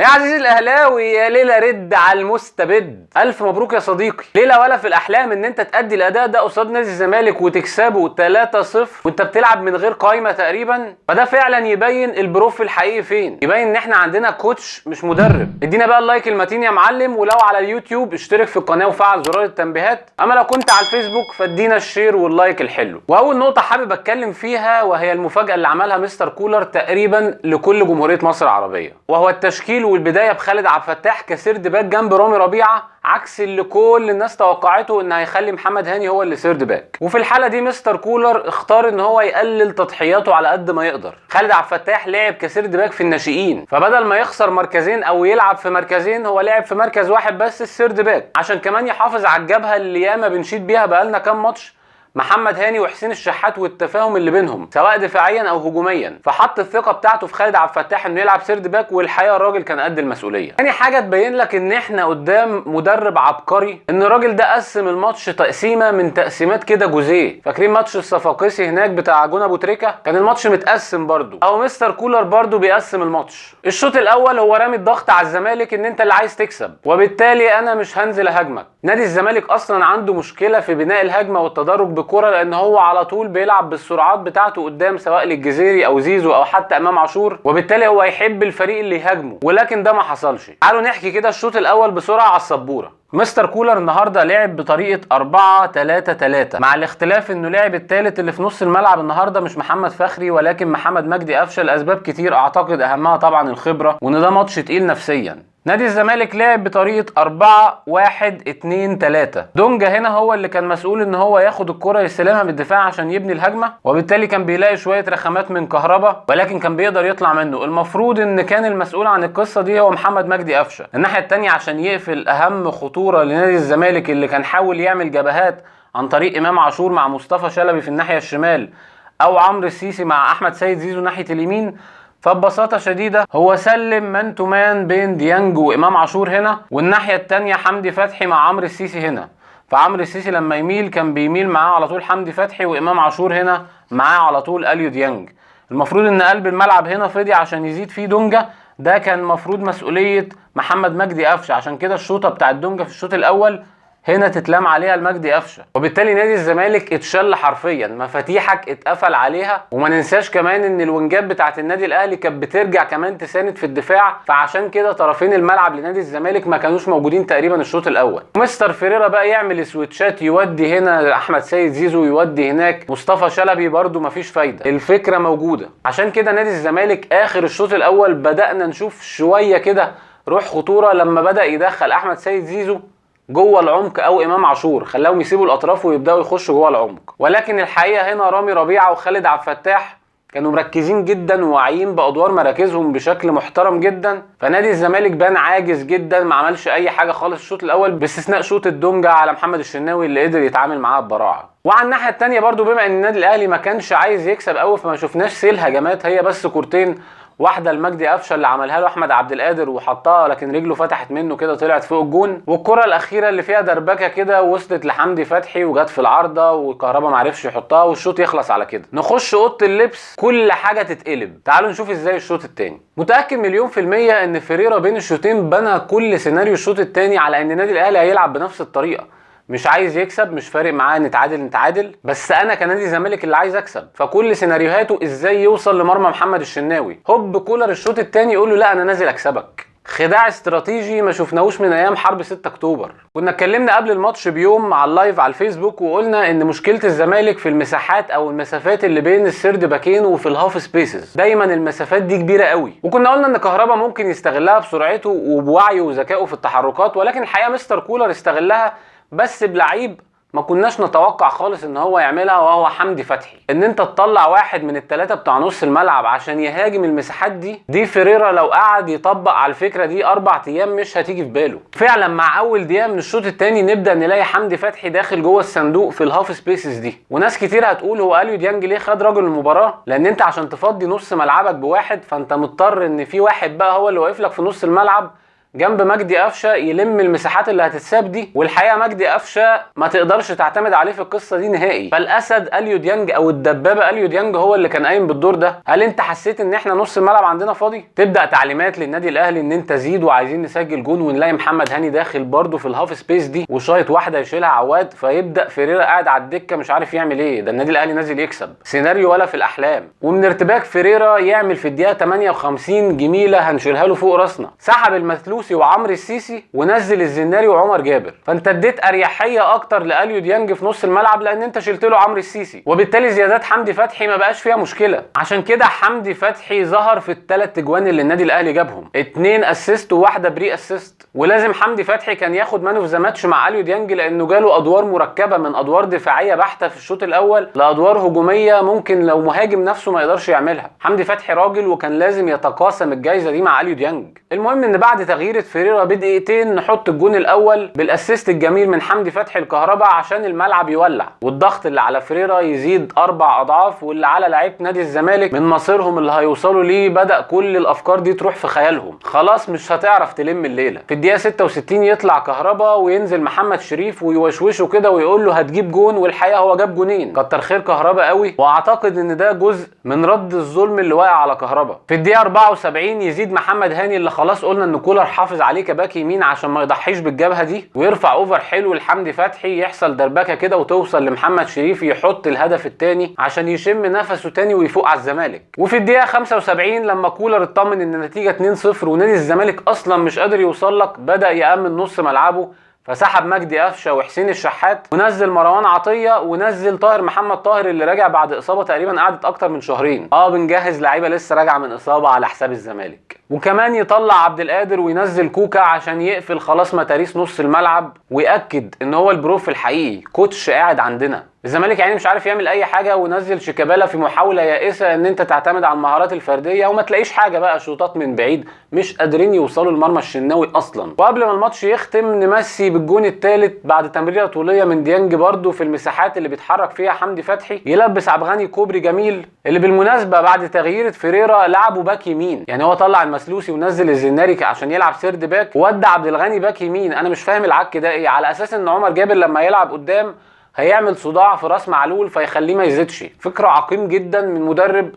يا عزيزي الاهلاوي، يا ليله رد على المستبد. الف مبروك يا صديقي. ليله ولا في الاحلام ان انت تأدي الاداء ده قصاد نادي الزمالك وتكسبه 3-0 وانت بتلعب من غير قايمه تقريبا. فده فعلا يبين البروف الحقيقي فين، يبين ان احنا عندنا كوتش مش مدرب. ادينا بقى اللايك المتين يا معلم، ولو على اليوتيوب اشترك في القناه وفعل زرار التنبيهات، اما لو كنت على الفيسبوك فادينا الشير واللايك الحلو. واول نقطه حابب اتكلم فيها وهي المفاجاه اللي عملها مستر كولر تقريبا لكل جمهوريه مصر العربيه، وهو التشكيل والبدايه بخالد عبد الفتاح كسيرد باك جنب رامي ربيعه، عكس اللي كل الناس توقعته ان هيخلي محمد هاني هو اللي سيرد باك. وفي الحاله دي مستر كولر اختار ان هو يقلل تضحياته على قد ما يقدر. خالد عبد الفتاح لعب كسيرد باك في الناشئين، فبدل ما يخسر مركزين او يلعب في مركزين هو لعب في مركز واحد بس، السيرد باك، عشان كمان يحافظ على الجبهه اللي ياما بنشيد بيها بقالنا كام ماتش، محمد هاني وحسين الشحات والتفاهم اللي بينهم سواء دفاعيا او هجوميا. فحط الثقه بتاعته في خالد عبد الفتاح انه يلعب سيرد باك، والحقيقه الراجل كان قد المسؤوليه. تاني حاجه تبين لك ان احنا قدام مدرب عبقري، ان الراجل ده قسم الماتش تقسيمه من تقسيمات كده جزئيه. فاكرين ماتش الصفاقسي هناك بتاع جون ابو تريكه؟ كان الماتش متقسم برده، او مستر كولر برده بيقسم الماتش. الشوط الاول هو رامي الضغط على الزمالك ان انت اللي عايز تكسب، وبالتالي انا مش هنزل اهاجمك. نادي الزمالك اصلا عنده مشكله في بناء الهجمه والتدرج بالكره، لان هو على طول بيلعب بالسرعات بتاعته قدام سواء للجزيري او زيزو او حتى امام عاشور، وبالتالي هو يحب الفريق اللي يهاجمه، ولكن ده ما حصلش. تعالوا نحكي كده الشوط الاول بسرعه على السبوره. مستر كولر النهارده لعب بطريقه 4-3-3، مع الاختلاف انه لعب الثالث اللي في نص الملعب النهارده مش محمد فخري ولكن محمد مجدي قفشه، لاسباب كتير اعتقد اهمها طبعا الخبره، وان ده ماتش تقيل نفسيا. نادي الزمالك لعب بطريقه 4-1-2-3. دونجا هنا هو اللي كان مسؤول ان هو ياخد الكره يستلمها من الدفاع عشان يبني الهجمه، وبالتالي كان بيلاقي شويه رخامات من كهربا ولكن كان بيقدر يطلع منه. المفروض ان كان المسؤول عن القصه دي هو محمد مجدي قفشه. الناحيه الثانيه عشان يقفل اهم خطوره لنادي الزمالك اللي كان حاول يعمل جبهات عن طريق امام عاشور مع مصطفى شلبي في الناحيه الشمال، او عمرو السيسي مع احمد سيد زيزو ناحيه اليمين، فببساطة شديدة هو سلم مان تو مان بين ديانج وامام عاشور هنا، والناحية التانية حمدي فتحي مع عمرو السيسي هنا. فعمرو السيسي لما يميل كان بيميل معاه على طول حمدي فتحي، وامام عاشور هنا معاه على طول اليو ديانج. المفروض ان قلب الملعب هنا فضي عشان يزيد فيه دونجا، ده كان مفروض مسؤولية محمد مجدي قفشه، عشان كده الشوطة بتاعت دونجا في الشوط الاول هنا تتلام عليها المجدي قفشه، وبالتالي نادي الزمالك اتشل حرفيا، مفاتيحك اتقفل عليها. وما ننساش كمان ان الوينجات بتاعت النادي الاهلي كانت بترجع كمان تساند في الدفاع، فعشان كده طرفين الملعب لنادي الزمالك ما كانوش موجودين تقريبا الشوط الاول. مستر فيريرا بقى يعمل سويتشات، يودي هنا احمد سيد زيزو، يودي هناك مصطفى شلبي، برده مفيش فايده، الفكره موجوده. عشان كده نادي الزمالك اخر الشوط الاول بدانا نشوف شويه كده روح خطوره، لما بدا يدخل احمد سيد زيزو جوه العمق او امام عاشور، خلاهم يسيبوا الاطراف ويبداوا يخشوا جوه العمق. ولكن الحقيقه هنا رامي ربيعه وخالد عبد الفتاح كانوا مركزين جدا وواعيين بادوار مراكزهم بشكل محترم جدا. فنادي الزمالك بان عاجز جدا، ما عملش اي حاجه خالص الشوط الاول باستثناء شوط الدونجا على محمد الشناوي اللي قدر يتعامل معاه ببراعه. وعلى الناحيه الثانيه برده بما ان النادي الاهلي ما كانش عايز يكسب قوي، فما شفناش سيل هجمات، هي بس كورتين، واحده لمجدي قفشه اللي عملها له احمد عبد القادر وحطها لكن رجله فتحت منه كده طلعت فوق الجون، والكره الاخيره اللي فيها دربكه كده وصلت لحمدي فتحي وجت في العارضه والكهربا ما عرفش يحطها والشوط يخلص على كده. نخش اوضه اللبس كل حاجه تتقلب. تعالوا نشوف ازاي الشوط الثاني. متاكد مليون في الميه ان فيريرا بين الشوطين بنى كل سيناريو الشوط الثاني على ان النادي الاهلي هيلعب بنفس الطريقه، مش عايز يكسب، مش فارق معاه نتعادل، بس انا كنادي الزمالك اللي عايز اكسب. فكل سيناريوهاته ازاي يوصل لمرمى محمد الشناوي. هوب كولر الشوط الثاني يقول له لا انا نازل اكسبك. خداع استراتيجي ما شفناهوش من ايام حرب 6 اكتوبر. كنا اتكلمنا قبل الماتش بيوم على اللايف على الفيسبوك وقلنا ان مشكله الزمالك في المساحات او المسافات اللي بين السيرد باكين وفي الهاف سبيسز، دايما المسافات دي كبيره قوي، وكنا قلنا ان كهربا ممكن يستغلها بسرعته وبوعيه وذكائه في التحركات، ولكن الحقيقه مستر كولر استغلها بس بلعيب ما كناش نتوقع خالص ان هو يعملها، وهو حمدي فتحي. ان انت تطلع واحد من الثلاثه بتاع نص الملعب عشان يهاجم المساحات دي فيريرا لو قعد يطبق على الفكره دي 4 ايام مش هتيجي في باله. فعلا مع اول دقيقه من الشوط الثاني نبدا نلاقي حمدي فتحي داخل جوه الصندوق في الهاف سبيسز دي، وناس كتير هتقول هو اليو ديانج ليه خد رجل المباراه؟ لان انت عشان تفضي نص ملعبك بواحد فانت مضطر ان في واحد بقى هو اللي واقف لك في نص الملعب جنب مجدي قفشه يلم المساحات اللي هتتساب دي، والحقيقه مجدي قفشه ما تقدرش تعتمد عليه في القصه دي نهائي. فالاسد اليو ديانج او الدبابه اليو ديانج هو اللي كان قايم بالدور ده. هل انت حسيت ان احنا نص الملعب عندنا فاضي؟ تبدا تعليمات للنادي الاهلي ان انت زيد وعايزين نسجل جون، ونلاقي محمد هاني داخل برده في الهاف سبيس دي وشايط واحده يشيلها عواد، فيبدا فيريرا قاعد على الدكه مش عارف يعمل ايه. ده النادي الاهلي نازل يكسب، سيناريو ولا في الاحلام. ومن ارتباك فيريرا يعمل في الدقيقه 58 جميله هنشيلها له فوق راسنا، سحب المثلوثي وعمرو السيسي ونزل الزناري وعمر جابر. فانت اديت اريحيه اكتر لاليو ديانج في نص الملعب لان انت شلت له عمرو السيسي، وبالتالي زيادات حمدي فتحي ما بقاش فيها مشكله. عشان كده حمدي فتحي ظهر في الثلاث اجوان اللي النادي الاهلي جابهم، 2 اسيست وواحده بري اسيست. ولازم حمدي فتحي كان ياخد مان اوف ذا ماتش مع اليو ديانج لانه جاله ادوار مركبه من ادوار دفاعيه بحته في الشوط الاول لادوار هجوميه ممكن لو مهاجم نفسه ما يقدرش يعملها. حمدي فتحي راجل وكان لازم يتقاسم الجائزه دي مع اليو ديانج. المهم ان بعد تغيير فيريرا بدقيقتين نحط الجون الاول بالاسيست الجميل من حمدي فتحي الكهرباء عشان الملعب يولع، والضغط اللي على فيريرا يزيد 4 اضعاف، واللي على لعيبه نادي الزمالك من مصيرهم اللي هيوصلوا ليه بدا كل الافكار دي تروح في خيالهم. خلاص مش هتعرف تلم الليله. في الدقيقه 66 يطلع كهرباء وينزل محمد شريف ويوشوشه كده ويقول له هتجيب جون، والحقيقه هو جاب جونين. كتر خير كهرباء قوي، واعتقد ان ده جزء من رد الظلم اللي واقع على كهرباء. في الدقيقه 74 يزيد محمد هاني اللي خلاص قلنا ان كولر حافظ عليه كباك يمين عشان ما يضحيش بالجبهه دي، ويرفع اوفر حلو لحمدي فتحي، يحصل دربكه كده وتوصل لمحمد شريف يحط الهدف الثاني عشان يشم نفسه تاني ويفوق على الزمالك. وفي الدقيقه 75 لما كولر اطمن ان النتيجه 2-0 ونادي الزمالك اصلا مش قادر يوصل لك، بدا يامن نص ملعبه، فسحب مجدي قفشه وحسين الشحات ونزل مروان عطيه ونزل طاهر محمد طاهر اللي راجع بعد اصابه تقريبا قعدت اكتر من شهرين. بنجهز لعيبه لسه راجعه من اصابه على حساب الزمالك. وكمان يطلع عبد القادر وينزل كوكا عشان يقفل خلاص متاريس نص الملعب، ويأكد ان هو البروف الحقيقي، كوتش قاعد عندنا. الزمالك يعني مش عارف يعمل اي حاجه، ونزل شيكابالا في محاوله يائسه ان انت تعتمد على المهارات الفرديه وما تلاقيش حاجه بقى، شوطات من بعيد مش قادرين يوصلوا لمرمى الشناوي اصلا. وقبل ما الماتش يختم نمسي بالجون الثالث بعد تمريره طوليه من ديانج برده في المساحات اللي بيتحرك فيها حمدي فتحي، يلبس عبد الغني كوبري جميل اللي بالمناسبه بعد تغيير فيريرا لعبه باك يمين. يعني هو طلع المسلوسي ونزل الزناري عشان يلعب سيرد باك، وودع عبد الغني باك يمين. انا مش فاهم العك ده ايه، على اساس ان عمر جابر لما يلعب قدام هيعمل صداع في راس معلول فيخليه ما يزيدش. فكره عقيم جدا من مدرب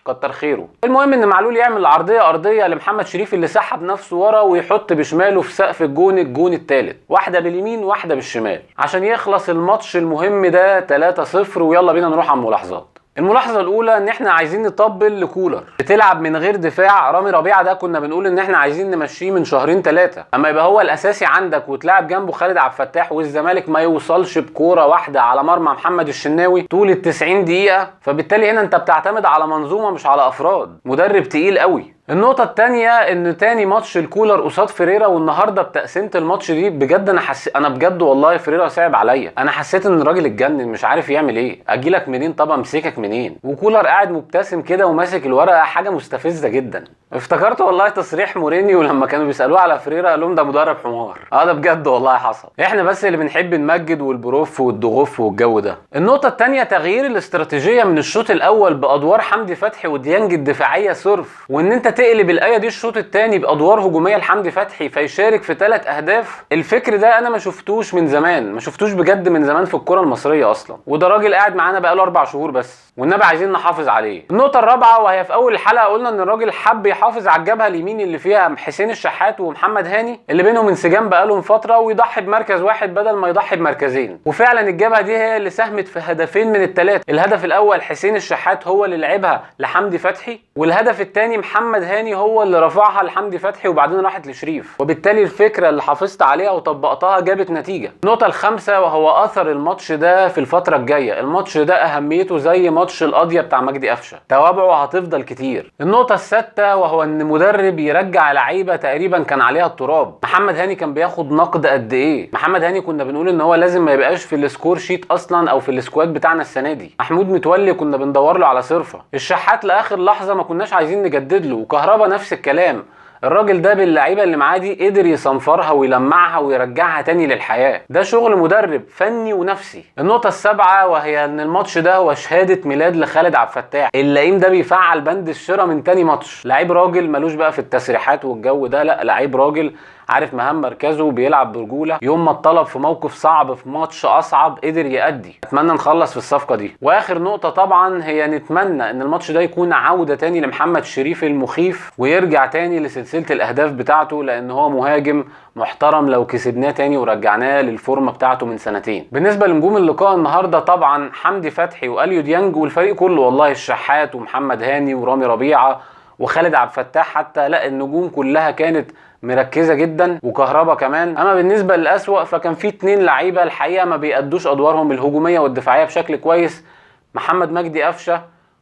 كتر خيره. المهم ان معلول يعمل عرضيه ارضيه لمحمد شريف اللي سحب نفسه ورا ويحط بشماله في سقف الجون الثالث، واحده باليمين واحده بالشمال عشان يخلص الماتش المهم ده 3-0. ويلا بينا نروح على الملاحظات. الملاحظه الاولى ان احنا عايزين نطبل لكولر، بتلعب من غير دفاع. رامي ربيعه ده كنا بنقول ان احنا عايزين نمشيه من 2-3، اما يبقى هو الاساسي عندك وتلعب جنبه خالد عبد الفتاح والزمالك ما يوصلش بكوره واحده على مرمى محمد الشناوي طول ال90 دقيقه، فبالتالي هنا انت بتعتمد على منظومه مش على افراد. مدرب تقيل قوي. النقطة الثانية ان تاني ماتش الكولر قصاد فيريرا، والنهارده بتقسيمة الماتش دي بجد انا بجد والله فيريرا صعب عليا. انا حسيت ان الراجل اتجنن مش عارف يعمل ايه، اجيلك منين طب امسكك منين؟ وكولر قاعد مبتسم كده وماسك الورقة، حاجة مستفزة جدا. افتكرت والله تصريح مورينيو لما كانوا بيسالوه على فريرا قال لهم ده مدرب حمار. ده بجد والله حصل. احنا بس اللي بنحب نمجد والبروف والضغوف والجو ده. النقطه الثانيه تغيير الاستراتيجيه من الشوط الاول بادوار حمدي فتحي وديانج الدفاعيه صرف، وان انت تقلب الايه دي الشوط الثاني بادوار هجوميه لحمدي فتحي فيشارك في 3 اهداف. الفكر ده انا ما شفتوش من زمان، ما شفتوش بجد من زمان في الكره المصريه اصلا، وده راجل قاعد معانا بقاله 4 شهور بس، والنبي عايزين نحافظ عليه. النقطه الرابعه وهي في اول الحلقه قلنا ان الراجل حب يحافظ على الجبهه اليمين اللي فيها حسين الشحات ومحمد هاني اللي بينهم انسجام بقالهم فتره، ويضحي بمركز واحد بدل ما يضحي بمركزين. وفعلا الجبهه دي هي اللي ساهمت في هدفين من ال3. الهدف الاول حسين الشحات هو اللي لعبها لحمدي فتحي، والهدف الثاني محمد هاني هو اللي رفعها لحمدي فتحي وبعدين راحت لشريف. وبالتالي الفكره اللي حافظت عليها وطبقتها جابت نتيجه. النقطه الخامسه وهو اثر الماتش ده في الفتره الجايه. الماتش ده اهميته زي ماتش القضيه بتاع مجدي قفشه، توابعه هتفضل كتير. النقطه السادسه وهو ان مدرب يرجع لعيبه تقريبا كان عليها التراب. محمد هاني كان بياخد نقد قد ايه؟ محمد هاني كنا بنقول ان هو لازم ما يبقاش في السكور شيت اصلا او في السكواد بتاعنا السنه دي. محمود متولي كنا بندور له على صرفه. الشحات لاخر لحظه ما كناش عايزين نجدد له، وكهربا نفس الكلام. الراجل ده باللعيبه اللي معاه دي قدر يصنفرها ويلمعها ويرجعها تاني للحياه. ده شغل مدرب فني ونفسي. النقطه السابعه وهي ان الماتش ده هو شهاده ميلاد لخالد عبد الفتاح. اللئيم ده بيفعل بند الشراء من تاني ماتش. لعيب راجل ملوش بقى في التسريحات والجو ده، لا لعيب راجل عارف مهام مركزه، بيلعب برجوله. يوم ما اتطلب في موقف صعب في ماتش اصعب قدر يأدي. اتمنى نخلص في الصفقه دي. واخر نقطه طبعا هي نتمنى ان الماتش ده يكون عوده تاني لمحمد شريف المخيف، ويرجع تاني لسلسله الاهداف بتاعته، لان هو مهاجم محترم لو كسبناه تاني ورجعناه للفورمه بتاعته من سنتين. بالنسبه لنجوم اللقاء النهارده طبعا حمدي فتحي واليو ديانج والفريق كله، والله الشحات ومحمد هاني ورامي ربيعه وخالد عبد الفتاح حتى، لا النجوم كلها كانت مركزه جدا، وكهربا كمان. اما بالنسبه للأسوأ فكان في 2 لعيبه الحقيقه ما بيأدوش ادوارهم الهجوميه والدفاعيه بشكل كويس، محمد مجدي قفشه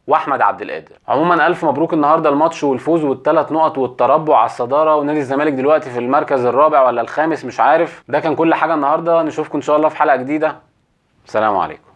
واحمد عبد القادر. عموما الف مبروك النهارده الماتش والفوز وال3 نقط والتربع على الصداره، ونادي الزمالك دلوقتي في المركز الرابع ولا الخامس مش عارف. ده كان كل حاجه النهارده، نشوفكم ان شاء الله في حلقه جديده. سلام عليكم.